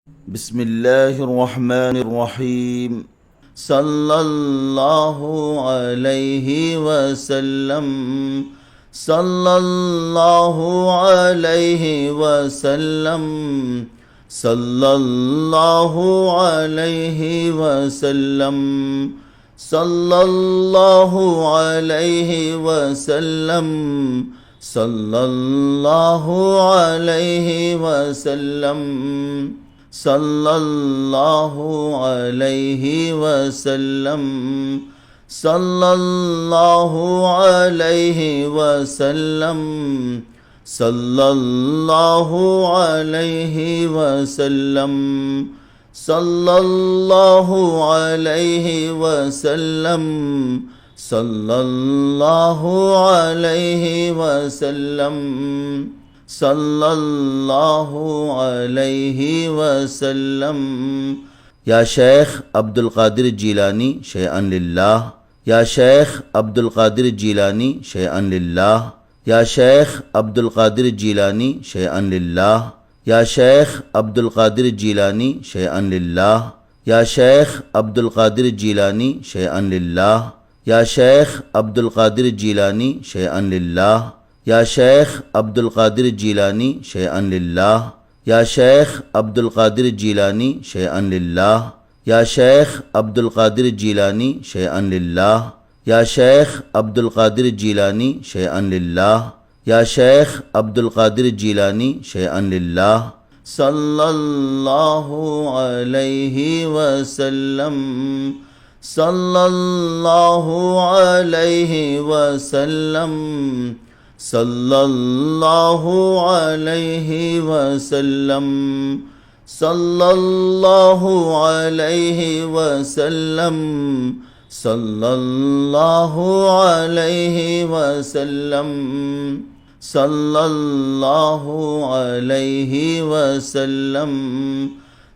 بسم الله الرحمن الرحيم. صلى الله عليه وسلم. صلى الله عليه وسلم. صلى الله عليه وسلم. صلى الله عليه وسلم. صلى الله عليه وسلم. صلى الله عليه وسلم. صلى الله عليه وسلم. صلى الله عليه وسلم. صلى الله عليه وسلم. صلى الله عليه وسلم. صلى الله عليه وسلم. يا شيخ عبد القادر الجيلاني شيئا لله. يا شيخ عبد القادر الجيلاني شيئا لله. يا شيخ عبد القادر الجيلاني شيئا لله. يا شيخ عبد القادر الجيلاني شيئا لله. يا شيخ عبد القادر الجيلاني شيئا لله. يا شيخ عبد القادر الجيلاني شيئا لله. يا شيخ عبد القادر الجيلاني شيئا لله. يا شيخ عبد القادر الجيلاني شيئا لله. يا شيخ عبد القادر الجيلاني شيئا لله. يا شيخ عبد القادر الجيلاني شيئا لله. يا شيخ عبد القادر الجيلاني شيئا لله. صلى الله عليه وسلم. صلى الله عليه وسلم. صلى الله عليه وسلم. صلى الله عليه وسلم. صلى الله عليه وسلم. صلى الله عليه وسلم.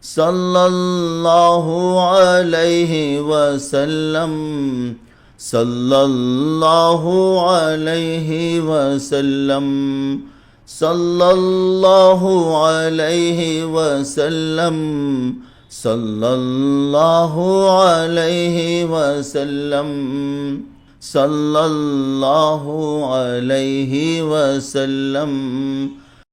صلى الله عليه وسلم. صلى الله عليه وسلم. صلى الله عليه وسلم. صلى الله عليه وسلم. صلى الله عليه وسلم.